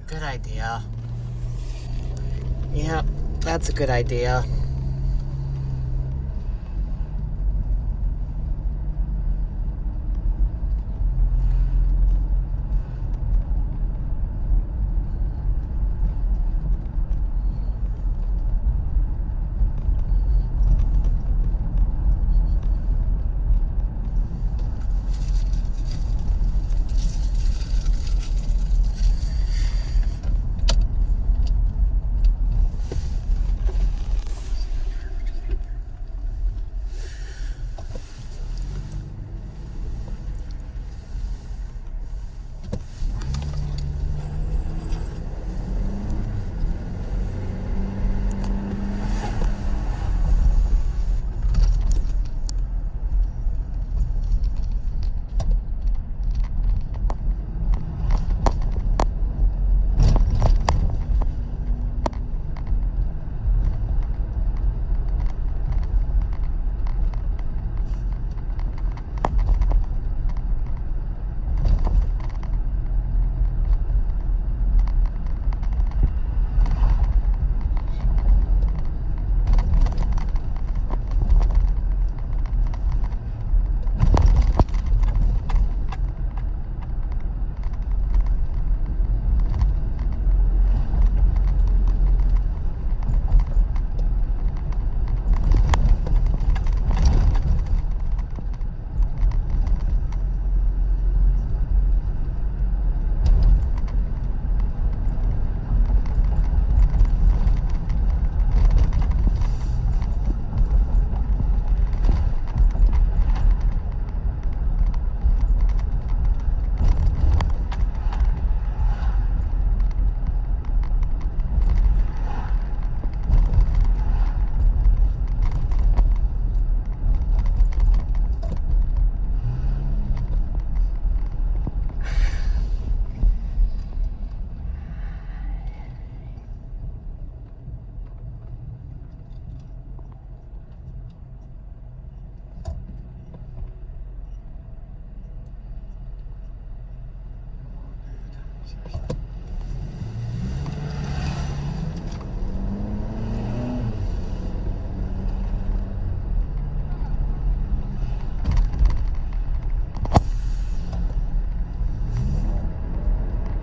Good idea. Yep, that's a good idea.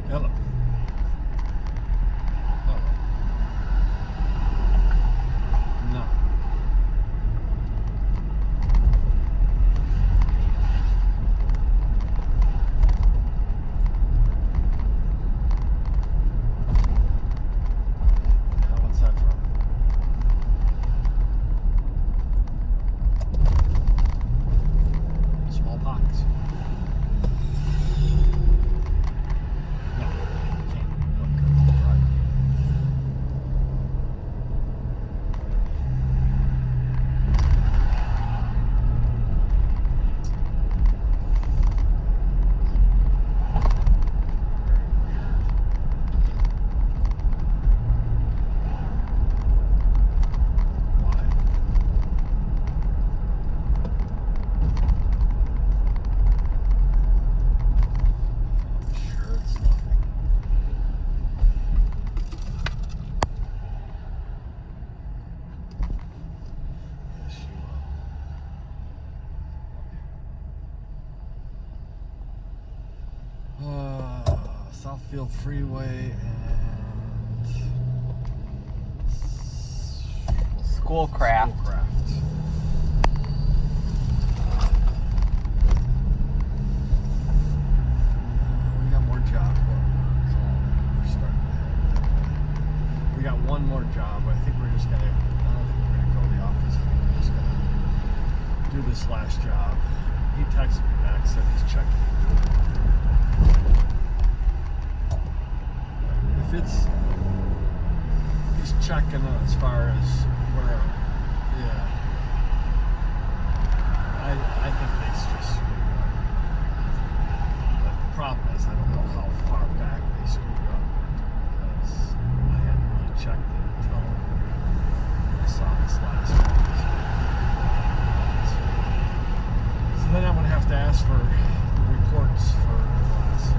Hello. Hello. No. Yeah, what's that from? Smallpox. No, you can't look private. Why? Sure, it's nothing. Yes, you will. Southfield Freeway and Schoolcraft. Schoolcraft. We got more jobs. We're starting to head. We got one more job. I think we're just gonna. I don't think we're gonna go to the office. I think we're just gonna do this last job. He texted me back, said he's checking. If it's, he's checking as far as where, yeah. I think it's just. But the problem is, I don't know how far back they screwed up because I hadn't really checked it until I saw this last one. So then I'm gonna have to ask for reports for the last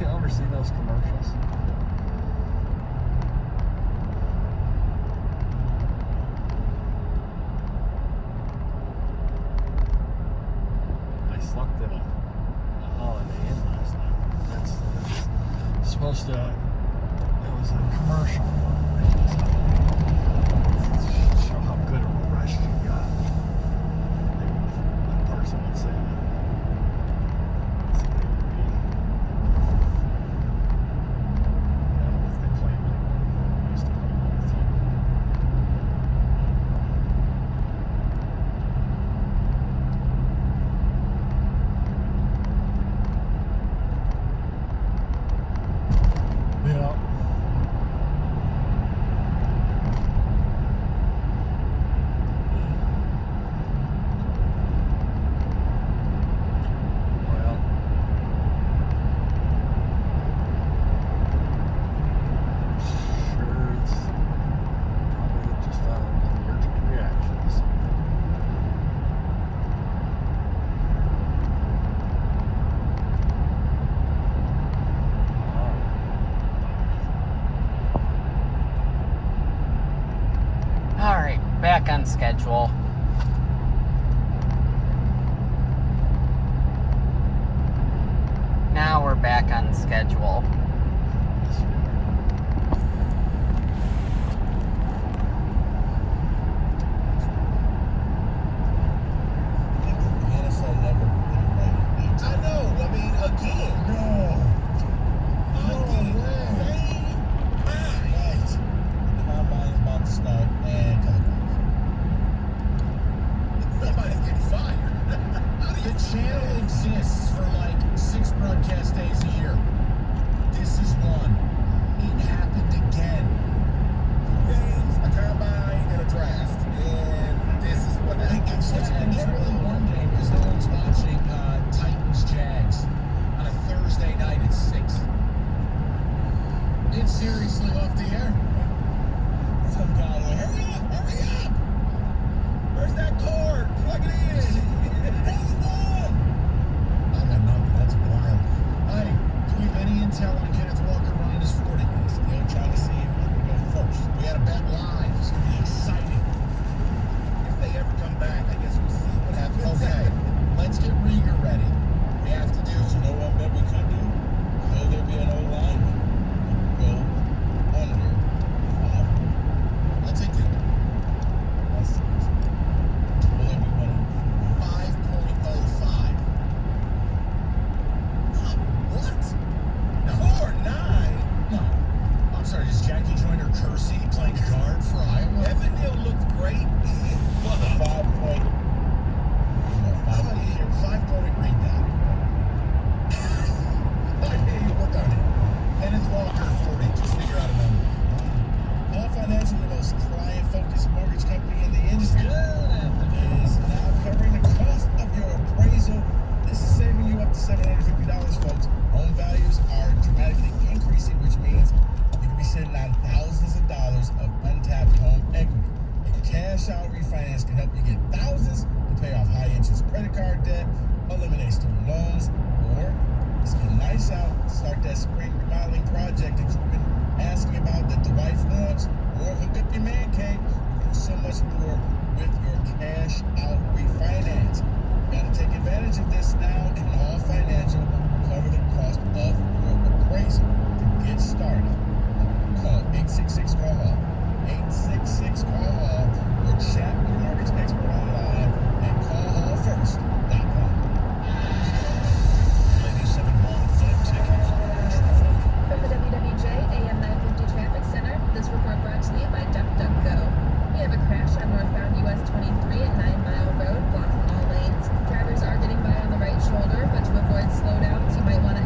You ever seen those commercials? I slept in a Holiday Inn last night. That's supposed to. It was a commercial. Show how good of a rest you got. That person would say that. That's the way it would be. I don't know if they play them anymore. They used to play them all the time. Yeah. Well, sure, it's probably just an allergic reaction to something. All right, back on schedule. Now we're back on schedule. Yes, we are. NFL never put it right in 18. I know. I mean, again. No. Again. way. Same time. Right. The combine is about to start and televised. Somebody's getting fired. How do The you channel exists for like 6 broadcast days a year. This is one. It happened again. games, a combine, and a draft, and this is what I think it's literally one game because no one's watching Titans Jags on a Thursday night at 6. It's seriously off the air. Some guy like, hurry up, hurry up! Where's that cord? Plug it in. Hold on! I got nothing, that's wild. Hey, do we have any intel on Kenneth Walker running his 40? Still trying to see who we go first. We got a bet live. It's gonna be exciting. If they ever come back, I guess we'll see what happens. Okay, let's get Rieger ready. We have to do, you know what bet we could do? Will there be an O-lineman? Go under 5. I'll take it. That's easy. Will there be one? 5.05. What? No. 4-9. No. I'm sorry, is Jackie Joyner Kersey playing guard for Iowa? Evan Neal looked great. But 5 point. How about you hear 5-point read that? I hear you look on it. Kenneth Walker 40. Just figure out a number. All Financial, the most client-focused mortgage company in the industry, is now covering the cost of your appraisal. This is saving you up to $750, folks. Home values are dramatically increasing, which means you can be sitting on thousands of dollars of untapped home equity. A cash-out refinance can help you get thousands to pay off high-interest credit card debt, eliminate student loans, or just get nice out, start that spring remodeling project that you've been asking about that the wife wants, or hook up your man cave. You can do so much more with your cash-out refinance. You gotta take advantage of this now, and Hall Financial will cover the cost of your appraisal. To get started, call 866-CALL-HALL, 866-CALL-HALL, or chat with your mortgage expert online at callhallfirst.com. Ladies, 715 tickets. From the WWJ AM 950 Traffic Center, this report brought to you by DuckDuckGo. We have a crash on northbound US 23 at 9 Mile Road, blocking all lanes. Drivers are getting by on the right shoulder, but to avoid slowdowns, you might want to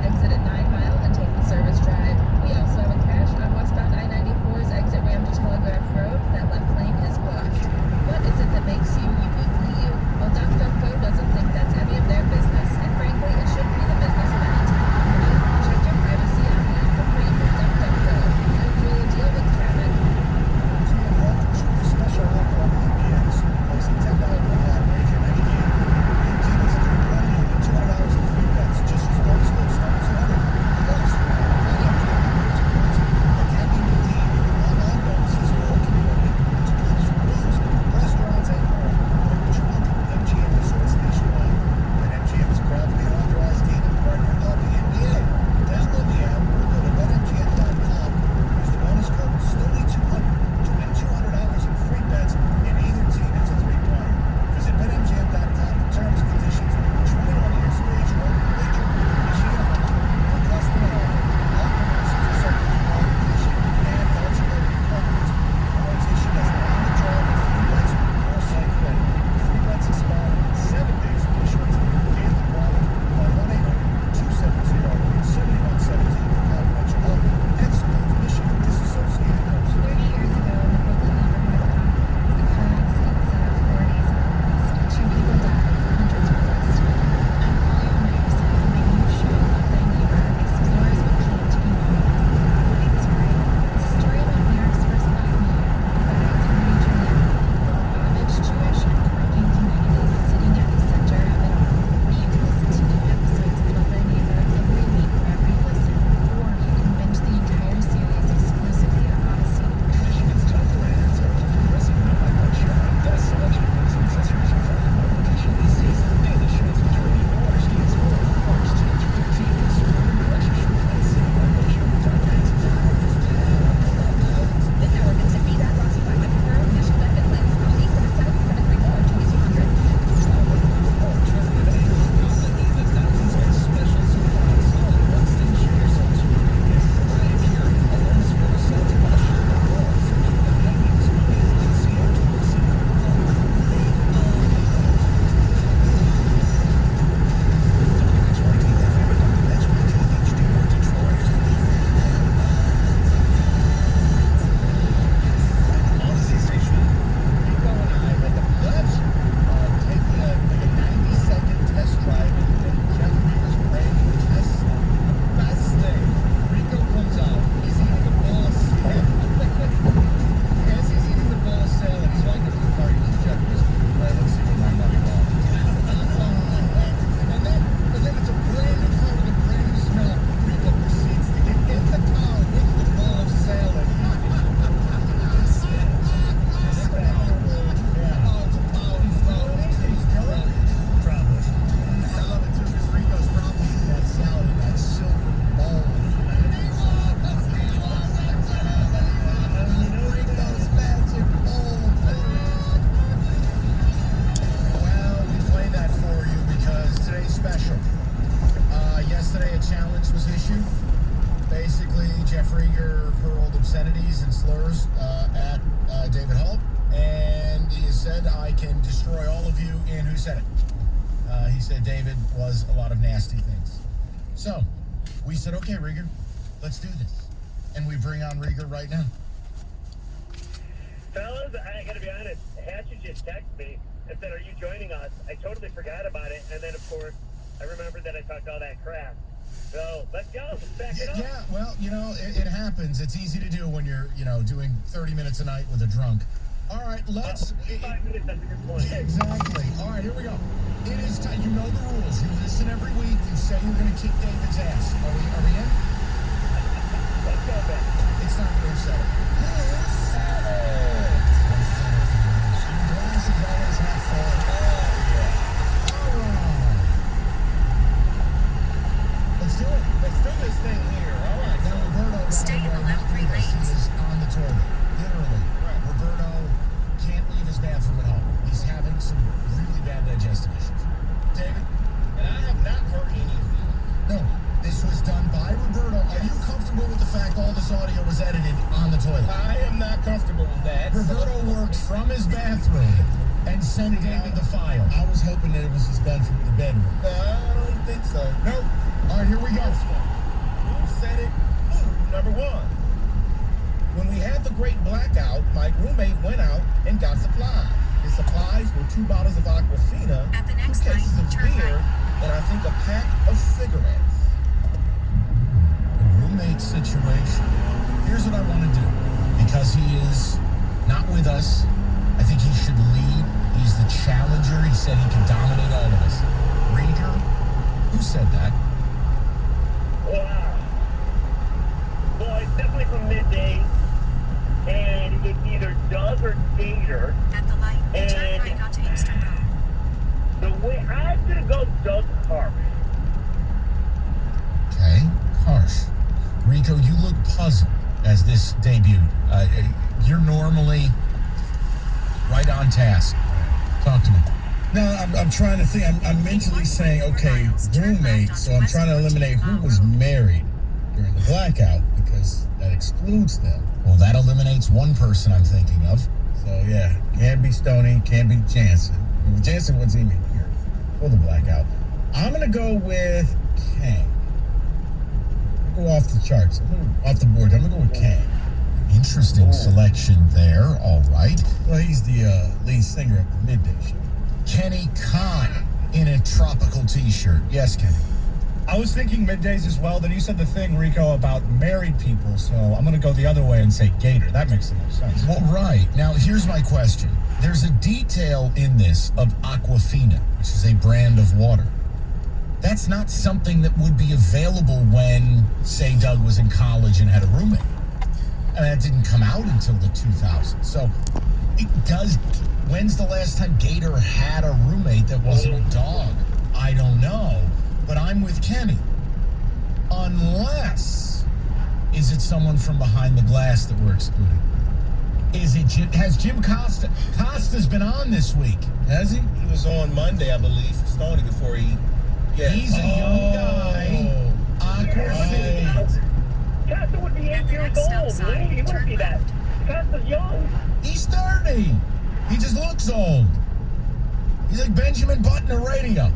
summons was issued. Basically, Jeff Rieger hurled obscenities and slurs at David Hall, and he has said, I can destroy all of you, and who said it? He said David was a lot of nasty things. So, we said, okay, Rieger, let's do this. And we bring on Rieger right now. Fellas, I gotta be honest, Hatchet just texted me and said, are you joining us? I totally forgot about it, and then, of course, I remembered that I talked all that crap. So, let's go. Let's back it up. Yeah, well, it happens. It's easy to do when you're, doing 30 minutes a night with a drunk. All right, let's... 5 minutes, that's a good point. Exactly. All right, here we go. It is time. You know the rules. You listen every week. You say you're going to kick David's ass. Are we in? Let's go, Ben. It's not going to set it. Your glass is always half full. All right. Let's do it. Let's do this thing here. All right. Now, Roberto, Stay in the left 3 lanes. He is on the toilet. Literally. Right. Roberto can't leave his bathroom at home. He's having some really bad digestive issues. David? And I have not heard any of you. No. This was done by Roberto. Are you comfortable with the fact all this audio was edited on the toilet? I am not comfortable with that. Roberto worked from his bathroom and sent David the file. I was hoping that it was just done from the bedroom. I don't think so. Nope. All right, here we go. Who said it? Number one. When we had the great blackout, my roommate went out and got supplies. His supplies were 2 bottles of Aquafina, At the 2 next cases light, of turn beer, right. and I think a pack of cigarettes. Roommate situation. Here's what I want to do. Because he is not with us, I think he should lead. He's the challenger. He said he can dominate all of us. Rieger? Who said that? Wow. Well, it's definitely from midday, and it's either Doug or Gator. At the light, turn And- right onto Inkster Road. The way I'm gonna go Doug Harsh. Okay, harsh. Rico, you look puzzled as this debuted. You're normally right on task. Talk to me. No, I'm trying to think. I'm mentally saying, okay, roommate. So I'm trying to eliminate who was married during the blackout because that excludes them. Well, that eliminates one person I'm thinking of. So yeah, can't be Stoney, can't be Jansen. Well, Jansen wasn't even here for the blackout. I'm gonna go with Kang. Go off the charts. Off the board. I'm gonna go with Kang. Interesting selection there. All right. Well, he's the lead singer of the Midday Show. Kenny Khan in a tropical t-shirt. Yes, Kenny. I was thinking middays as well. Then you said the thing, Rico, about married people. So I'm going to go the other way and say Gator. That makes the most sense. Well, right. Now, here's my question. There's a detail in this of Aquafina, which is a brand of water. That's not something that would be available when, say, Doug was in college and had a roommate. And that didn't come out until the 2000s. So, when's the last time Gator had a roommate that wasn't a dog? I don't know. But I'm with Kenny. Unless, is it someone from behind the glass that we're excluding? Is it has Jim Costa? Costa's been on this week, has he? He was on Monday, I believe, for Stoney before he. Yeah. He's a young guy. Aquafina. Costa would be 8 At the years next stop old. sign, He wouldn't turn be that. left. Costa's young. He's 30. He just looks old. He's like Benjamin Button of radio.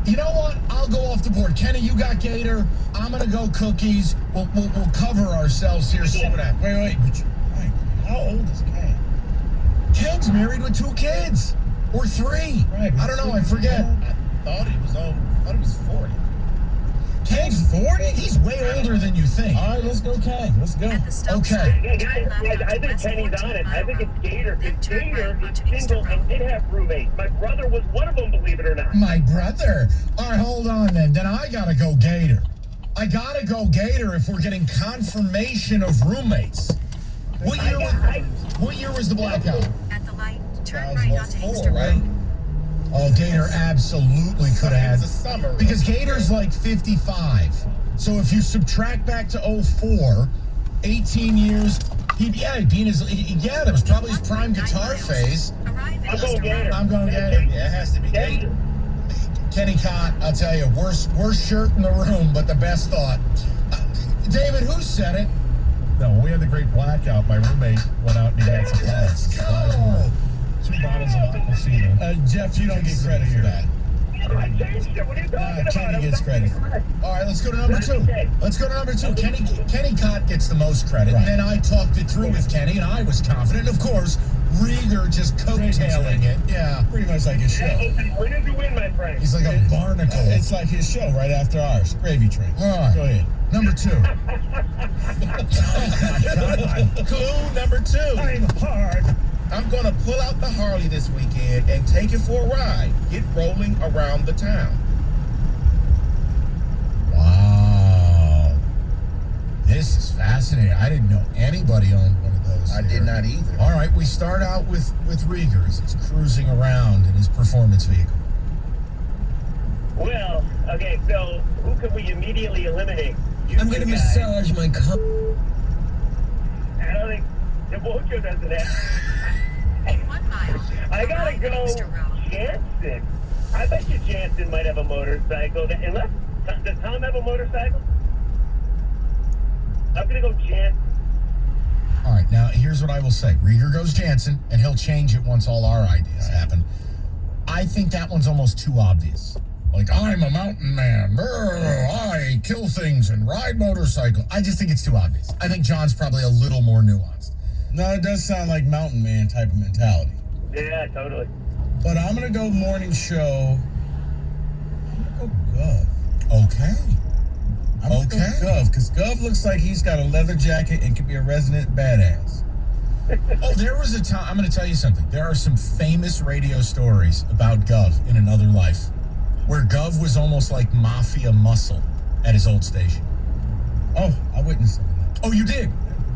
You know what? I'll go off the board. Kenny, you got Gator. I'm gonna go Cookies. We'll cover ourselves here. See what happens. Wait, but how old is Kang? Kang's married with 2 kids. Or 3. Right, I don't know. I forget. I thought he was 40. Kang's 40? He's way older than you think. All right, let's go, Kang. Let's go. At the stop Okay. sign, Yeah, turn left I onto think West Kenny's 14 on it. I Mile think Road. it's Gator. Then It's turn Gator right onto is Inkster single and Road. did have roommates. My brother was one of them, believe it or not. My brother. All right, hold on then. Then I gotta go Gator. I gotta go Gator if we're getting confirmation of roommates. What year was the blackout? At the light, turn right onto 2004, Inkster right? Road. Oh, Gator absolutely could have It was had. the summer. Because Gator's like 55. So if you subtract back to 04, 18 years, he'd be in his, that was probably his prime guitar phase. Arrive at I'm going Inkster Gator. Road. I'm going Gator. Yeah, it has to be Gator. Kenny Cott, I'll tell you, worst shirt in the room, but the best thought. David, who said it? No, when we had the great blackout, my roommate went out and he got some Let's go. 2 bottles of Aquafina. Jeff, you don't get credit for that. I changed it. What are you talking about? Kenny gets credit. All right, let's go to number 2. Let's go to number 2. Kenny Cott gets the most credit, and then I talked it through with Kenny, and I was confident. Of course, Rieger just coattailing it. Yeah, pretty much like his show. When did you win, my friend? He's like a barnacle. It's like his show right after ours, Gravy Train. All right, Go ahead. number 2. Clue number 2. I'm hard. I'm going to pull out the Harley this weekend and take it for a ride. Get rolling around the town. Wow, this is fascinating. I didn't know anybody owned one of those. I did not either. All right, we start out with Rieger as he's cruising around in his performance vehicle. Well, okay, so who can we immediately eliminate? I'm gonna massage my cup. I don't think the Mojo doesn't have. 1 mile. I gotta go Inkster Road. Jansen. I bet you Jansen might have a motorcycle. Unless, does Tom have a motorcycle? I'm gonna go Jansen. All right, now here's what I will say. Rieger goes Jansen, and he'll change it once all our ideas happen. I think that one's almost too obvious. Like, I'm a mountain man. I kill things and ride motorcycle. I just think it's too obvious. I think John's probably a little more nuanced. No, it does sound like Mountain Man type of mentality. Yeah, totally. But I'm going to go morning show. I'm going to go Gov. Okay. I'm going to go Gov, because Gov looks like he's got a leather jacket and can be a resident badass. Oh, there was a time. I'm going to tell you something. There are some famous radio stories about Gov in another life, where Gov was almost like mafia muscle at his old station. Oh, I witnessed some of that. Oh, you did?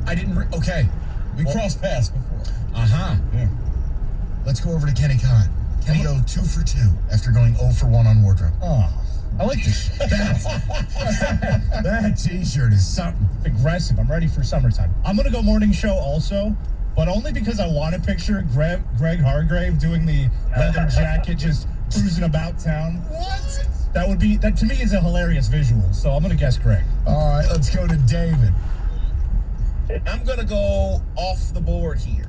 I didn't. Okay. We crossed paths before. Uh-huh. Yeah. Let's go over to Kenny Cott. Kenny go 2 for 2 after going 0 for 1 on wardrobe. Oh, I like this. That t-shirt is something. Aggressive. I'm ready for summertime. I'm going to go morning show also, but only because I want to picture Greg Hargrave doing the leather jacket just cruising about town. What? That to me is a hilarious visual, so I'm going to guess Greg. All right, let's go to David. I'm going to go off the board here.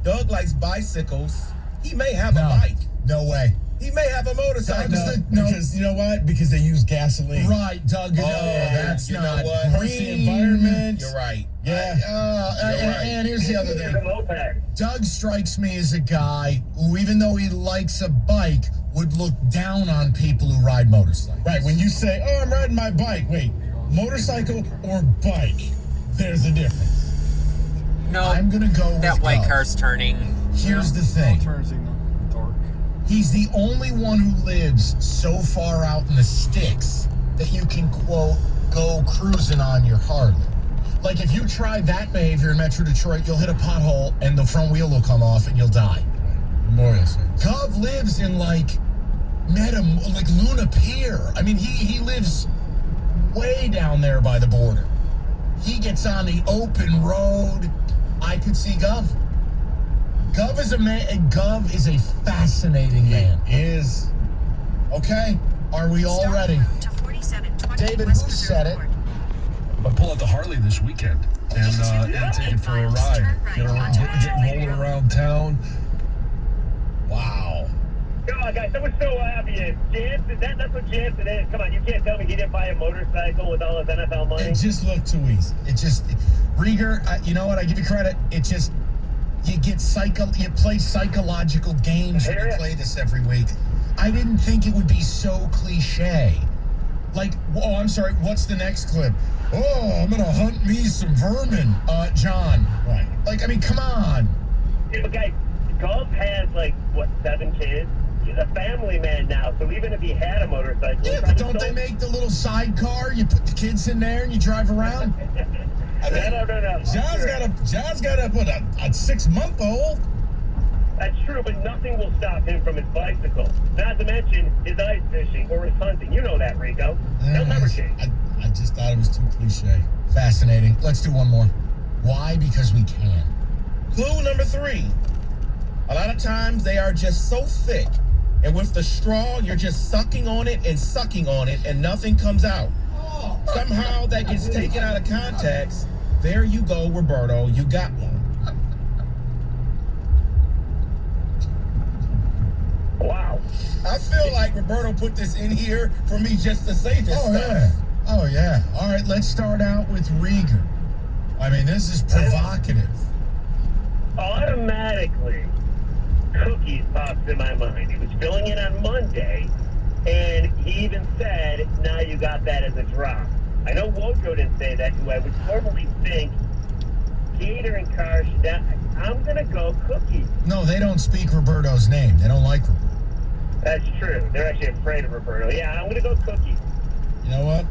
Doug likes bicycles. He may have a bike. No way. He may have a motorcycle. Because you know what? Because they use gasoline. Right, Doug. That's you not know what? Hurts the environment. You're right. Yeah. And here's the other He's a thing. moped. Doug strikes me as a guy who, even though he likes a bike, would look down on people who ride motorcycles. Right, when you say, oh, I'm riding my bike, wait, motorcycle or bike? There's a difference. No, I'm going to go with that white Gov. car's turning. Here's the thing. Turns in the dark. He's the only one who lives so far out in the sticks that you can, quote, go cruising on your Harley. Like, if you try that behavior in Metro Detroit, you'll hit a pothole and the front wheel will come off and you'll die. Memorial service. Gov lives in, like Luna Pier. I mean, he lives way down there by the border. He gets on the open road. I could see Gov. Gov is a man, and Gov is a fascinating man. Is. Okay, are we all Start ready? route to 4720 David, West who said it? Reserve Board. I'll pull out the Harley this weekend and take it for a ride. Get rolling around town. Wow. Come on, guys. That was so obvious. Jansen, that's what Jansen is. Come on, you can't tell me he didn't buy a motorcycle with all his NFL money. It just looked too easy. Rieger, you know what? I give you credit. It just, you play psychological games when you play this every week. I didn't think it would be so cliche. Like, oh, I'm sorry, what's the next clip? Oh, I'm gonna hunt me some vermin. John. Right. Like, I mean, come on. Okay, Gov has, 7 kids? He's a family man now, so even if he had a motorcycle... Yeah, but don't they make the little sidecar? You put the kids in there and you drive around? No. John's got a 6-month-old. That's true, but nothing will stop him from his bicycle. Not to mention his ice fishing or his hunting. You know that, Rico. He'll never change. I just thought it was too cliche. Fascinating. Let's do one more. Why? Because we can. Clue number 3. A lot of times they are just so thick And with the straw, you're just sucking on it and nothing comes out. Somehow that gets taken out of context. There you go, Roberto. You got one. Wow. I feel like Roberto put this in here for me just to say this Oh, stuff. yeah. Oh, yeah. All right, let's start out with Rieger. I mean, this is provocative. Automatically, Cookies pops in my mind. He was filling in on Monday, and he even said, now you got that as a drop. I know Wojo didn't say that, who I would normally think Gator and Carr should. I'm going to go Cookies. No, they don't speak Roberto's name. They don't like Roberto. That's true. They're actually afraid of Roberto. Yeah, I'm going to go Cookies. You know what?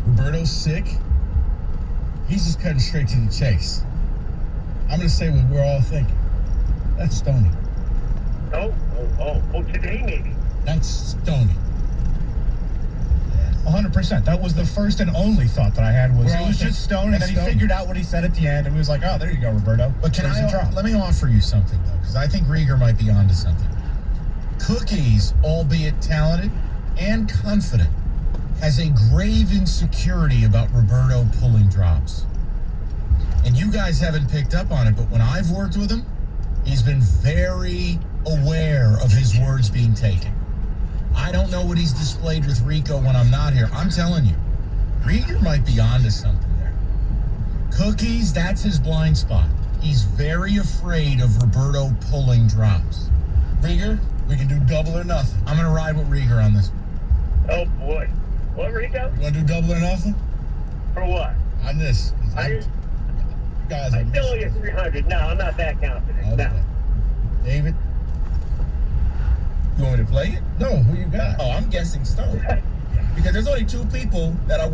Roberto's sick. He's just cutting straight to the chase. I'm going to say what we're all thinking. That's Stoney. Oh, today maybe. That's Stoney. 100%. That was the first and only thought that I had was it was just Stone, and then he figured out what he said at the end, and he was like, "Oh, there you go, Roberto." But let me offer you something, though, because I think Rieger might be onto something. Cookies, albeit talented and confident, has a grave insecurity about Roberto pulling drops. And you guys haven't picked up on it, but when I've worked with him, he's been very aware of his words being taken. I don't know what he's displayed with Rico when I'm not here. I'm telling you, Rieger might be onto something there. Cookies, that's his blind spot. He's very afraid of Roberto pulling drops. Rieger, we can do double or nothing. I'm going to ride with Rieger on this. Oh, boy. What, Rico? You want to do double or nothing? For what? On this. I still owe you 300. No, I'm not that confident. Okay. No. David? You want me to play it? No, who you got? Oh, I'm guessing Stone. Because there's only two people that are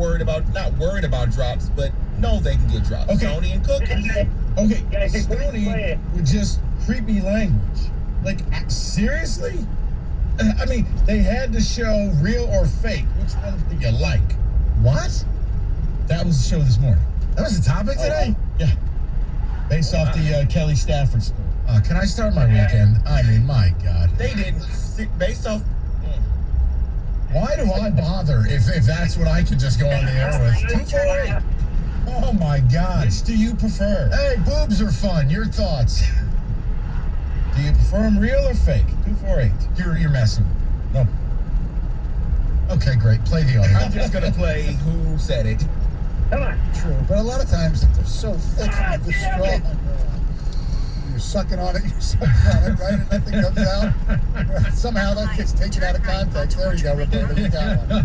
not worried about drops, but know they can get drops. Okay. Stoney and Cookies. Okay, Stoney with just creepy language. Like, seriously? I mean, they had to show real or fake. Which one do you like? What? That was the show this morning. That was the topic today? Yeah. Based off the Kelly Stafford story. Can I start my weekend? I mean, my God. They didn't. Based off. Why do I bother if that's what I could just go on the air with? 248. Oh, my God. Which do you prefer? Hey, boobs are fun. Your thoughts? Do you prefer them real or fake? 248. You're messing. No. Okay, great. Play the audio. I'm just going to play Who Said It. Come on. True, but a lot of times they're so thick and the straw. You're sucking on it, right? And nothing comes out. Somehow that gets taken out of context. There you go, Roberto. You got one.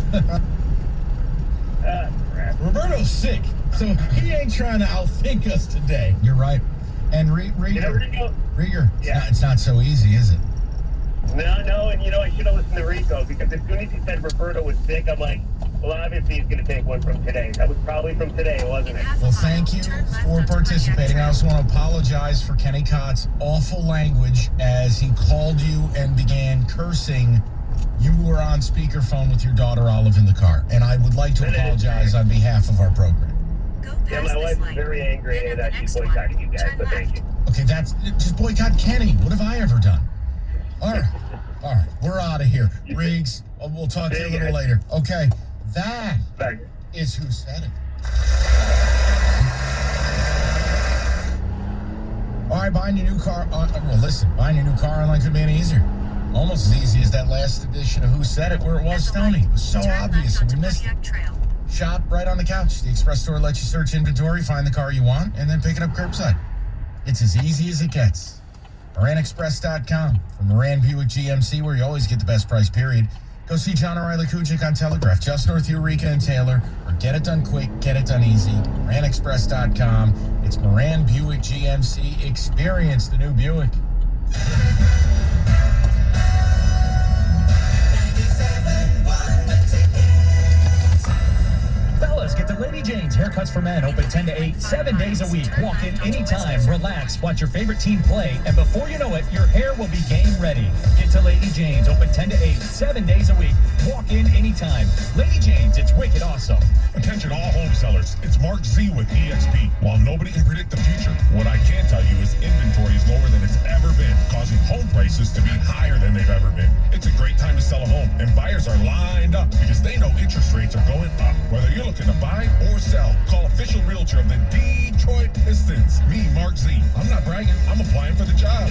Crap. Roberto's sick, so he ain't trying to outthink us today. You're right. And Rieger, it's not so easy, is it? No, and I should have listened to Rico, because as soon as he said Roberto was sick, I'm like, well, obviously he's going to take one from today. That was probably from today, wasn't it? Well, thank you for participating. I also want to apologize for Kenny Cott's awful language as he called you and began cursing. You were on speakerphone with your daughter Olive in the car, and I would like to apologize on behalf of our program. Yeah, my wife's very angry, and she's boycotting you guys, so thank you. Okay, that's just boycott Kenny. What have I ever done? All right, we're out of here. Riggs, we'll talk to you a little later. Okay, that is Who Said It. All right, buying your new car. Buying your new car online could be any easier. Almost as easy as that last edition of Who Said It, where it was Stoney. It was so obvious, and we missed it. Shop right on the couch. The Express store lets you search inventory, find the car you want, and then pick it up curbside. It's as easy as it gets. MoranExpress.com. From Moran Buick GMC, where you always get the best price, period. Go see John O'Reilly Kuchik on Telegraph, just north of Eureka and Taylor, or get it done quick, get it done easy. MoranExpress.com. It's Moran Buick GMC. Experience the new Buick. Fellas, get to Lady Jane's Haircuts for Men, open 10 to 8, 7 days a week. Walk in anytime, relax, watch your favorite team play, and before you know it, your hair will be game ready. Get to Lady Jane's, open 10 to 8, 7 days a week. Walk in anytime. Lady Jane's, it's wicked awesome. Attention all home home sellers. It's Mark Z with EXP. While nobody can predict the future, what I can tell you is inventory is lower than it's ever been, causing home prices to be higher than they've ever been. It's a great time to sell a home, and buyers are lined up because they know interest rates are going up. Whether you're looking to buy or sell, call official realtor of the Detroit Pistons. Me, Mark Z. I'm not bragging. I'm applying for the job.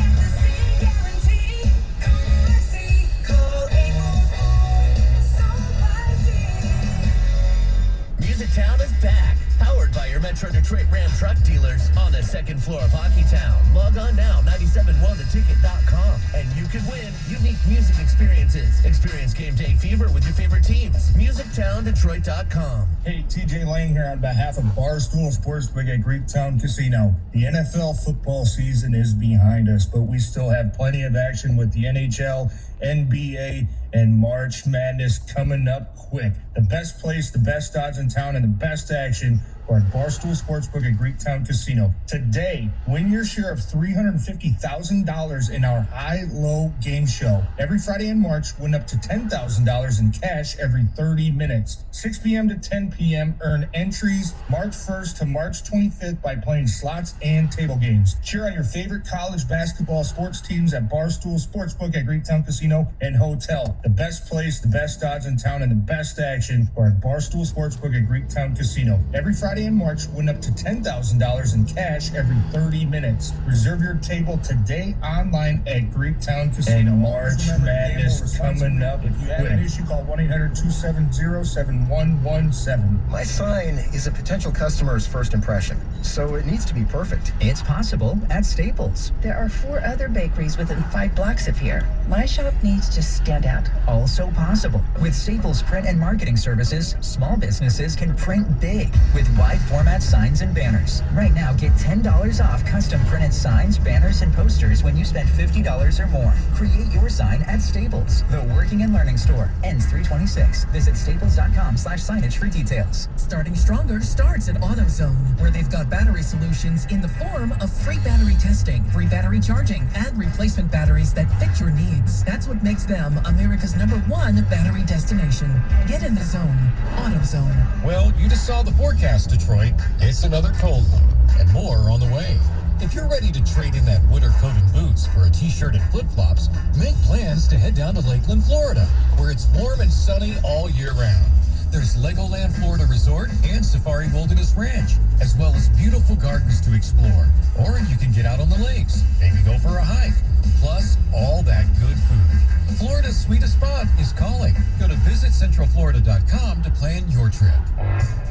Music Town is back, powered by your Metro Detroit Ram truck dealers on the second floor of Hockey Town. Log on now, 971theticket.com, and you can win unique music experiences. Experience game day fever with your favorite teams. MusicTownDetroit.com. Hey, TJ Lang here on behalf of Barstool Sportsbook at Greektown Casino. The NFL football season is behind us, but we still have plenty of action with the NHL, NBA, and March Madness coming up quick. The best place, the best odds in town, and the best action are at Barstool Sportsbook at Greektown Casino. Today, win your share of $350,000 in our high-low game show. Every Friday in March, win up to $10,000 in cash every 30 minutes. 6 p.m. to 10 p.m. Earn entries March 1st to March 25th by playing slots and table games. Cheer on your favorite college basketball sports teams at Barstool Sportsbook at Greektown Casino and Hotel. The best place, the best odds in town, and the best action are at Barstool Sportsbook at Greektown Casino. Every Friday in March, win up to $10,000 in cash every 30 minutes. Reserve your table today online at Greektown Casino. And March Madness coming up. If you have an issue, call 1-800-270-7117. My sign is a potential customer's first impression, so it needs to be perfect. It's possible at Staples. There are 4 other bakeries within 5 blocks of here. My shop needs to stand out. Also possible. With Staples Print and Marketing Services, small businesses can print big with wide format signs and banners. Right now, get $10 off custom printed signs, banners, and posters when you spend $50 or more. Create your sign at Staples, the working and learning store. Ends 3/26. Visit staples.com/signage for details. Starting Stronger starts at AutoZone, where they've got battery solutions in the form of free battery testing, free battery charging, and replacement batteries that fit your needs. That's what makes them America's #1 battery destination. Get in the zone. AutoZone. Well, you just saw the forecast, Detroit. It's another cold one, and more on the way. If you're ready to trade in that winter coat and boots for a t-shirt and flip-flops, make plans to head down to Lakeland, Florida, where it's warm and sunny all year round. There's Legoland Florida Resort and Safari Wilderness Ranch, as well as beautiful gardens to explore. Or you can get out on the lakes, maybe go for a hike, plus all that good food. Florida's sweetest spot is calling. Go to visitcentralflorida.com to plan your trip.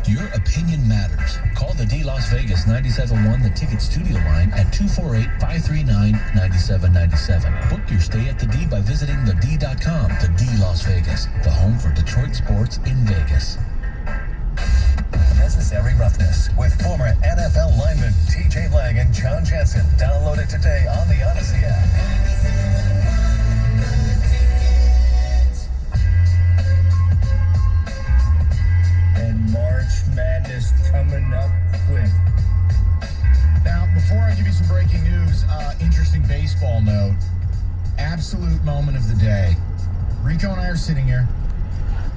Your opinion matters. Call the D Las Vegas 97.1 The Ticket studio line at 248-539-9797. Book your stay at the D by visiting thed.com. The D Las Vegas, the home for Detroit sports in Vegas. Necessary Roughness with former NFL linemen TJ Lang and John Jansen. Download it today on the Odyssey app. And March Madness coming up quick. Now, before I give you some breaking news, interesting baseball note. Absolute moment of the day. Rico and I are sitting here,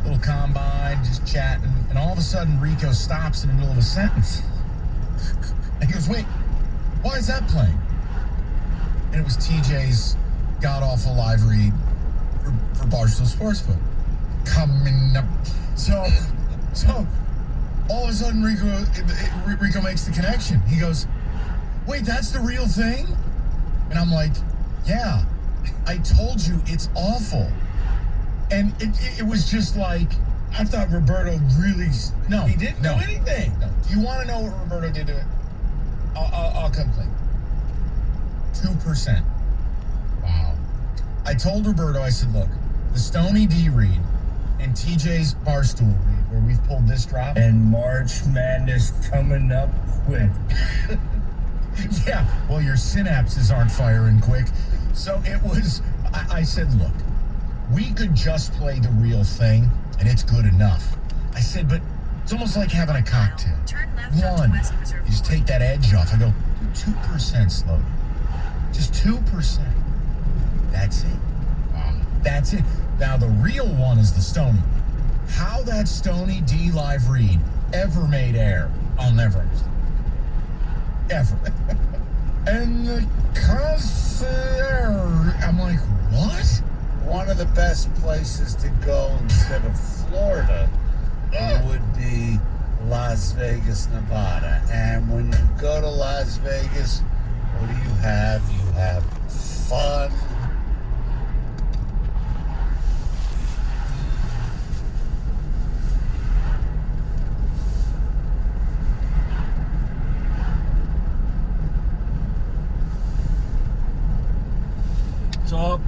little combine, just chatting, and all of a sudden Rico stops in the middle of a sentence. And he goes, wait, why is that playing? And it was TJ's god-awful live read for Barstool Sportsbook. Coming up. So all of a sudden Rico makes the connection. He goes, wait, that's the real thing? And I'm like, yeah, I told you it's awful. And it was just like, I thought Roberto really, no. He didn't do anything. No. Do you want to know what Roberto did to it? I'll come clean. 2%. Wow. I told Roberto, I said, look, the Stoney D read and TJ's Barstool read, where we've pulled this drop. And March Madness coming up quick. Yeah, well, your synapses aren't firing quick. So it was, I said, look, we could just play the real thing, and it's good enough. I said, but it's almost like having a cocktail. One, you just take that edge off. I go, 2% slowly. Just 2%. That's it. Wow. That's it. Now, the real one is the Stoney. How that Stoney D live read ever made air. I'll never understand. Ever. And the concert, I'm like, what? One of the best places to go instead of Florida would be Las Vegas, Nevada. And when you go to Las Vegas, what do you have? You have fun. So,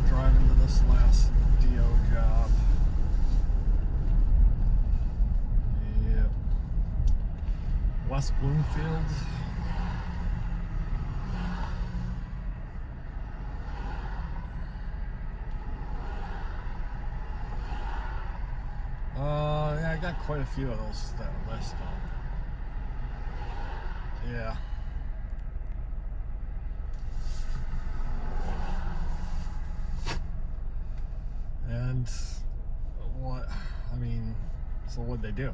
driving to this last DO job. Yep. West Bloomfield. Yeah, I got quite a few of those that list on. Yeah. And what, I mean, so what'd they do?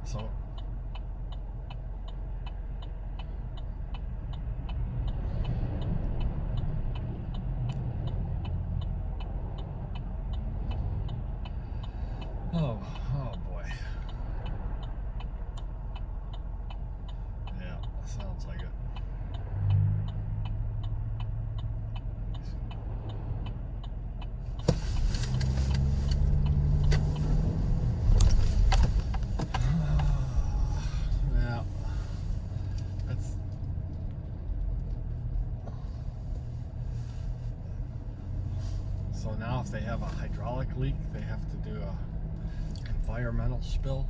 So, oh boy. Yeah, sounds like it. Yeah. So now if they have a hydraulic leak, they have to do a environmental spill.